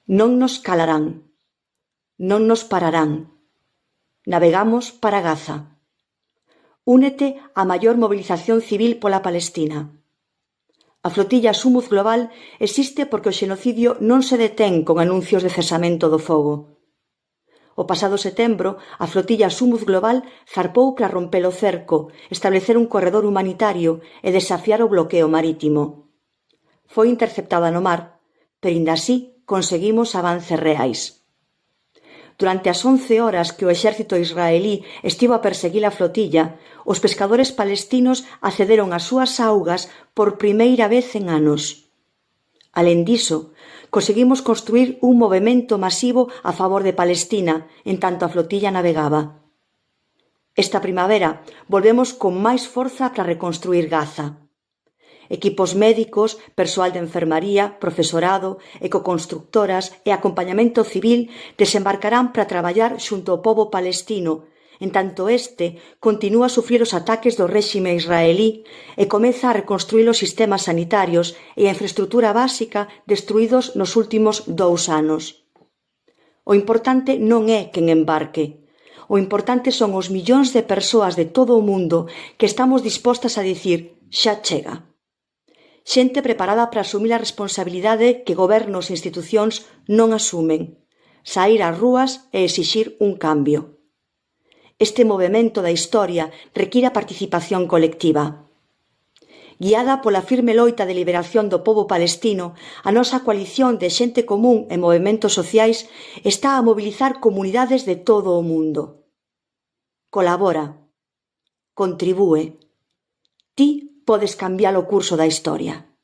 Non nos calarán, non nos pararán. Navegamos para Gaza. Únete á maior mobilización civil pola Palestina. A flotilla Asumuz Global existe porque o xenocidio non se detén con anuncios de cesamento do fogo. O pasado setembro, a flotilla Asumuz Global zarpou para romper o cerco, establecer un corredor humanitario e desafiar o bloqueo marítimo. Foi interceptada no mar, pero inda así conseguimos avances reais. Durante as 11 horas que o exército israelí estivo a perseguir a flotilla, os pescadores palestinos accederon ás súas augas por primeira vez en anos. Alén diso, conseguimos construir un movemento masivo a favor de Palestina en tanto a flotilla navegaba. Esta primavera volvemos con máis forza para reconstruir Gaza. Equipos médicos, persoal de enfermaría, profesorado, ecoconstructoras e acompañamento civil desembarcarán para traballar xunto ao pobo palestino, en tanto este continúa a sufrir os ataques do réxime israelí e comeza a reconstruir os sistemas sanitarios e a infraestrutura básica destruídos nos últimos 2 anos. O importante non é quen embarque. O importante son os millóns de persoas de todo o mundo que estamos dispostas a dicir xa chega. Xente preparada para asumir a responsabilidade que gobernos e institucións non asumen, saír ás rúas e exixir un cambio. Este movemento da historia require a participación colectiva. Guiada pola firme loita de liberación do pobo palestino, a nosa coalición de xente común e movementos sociais está a mobilizar comunidades de todo o mundo. Colabora. Contribúe. Ti podes cambiar o curso da historia.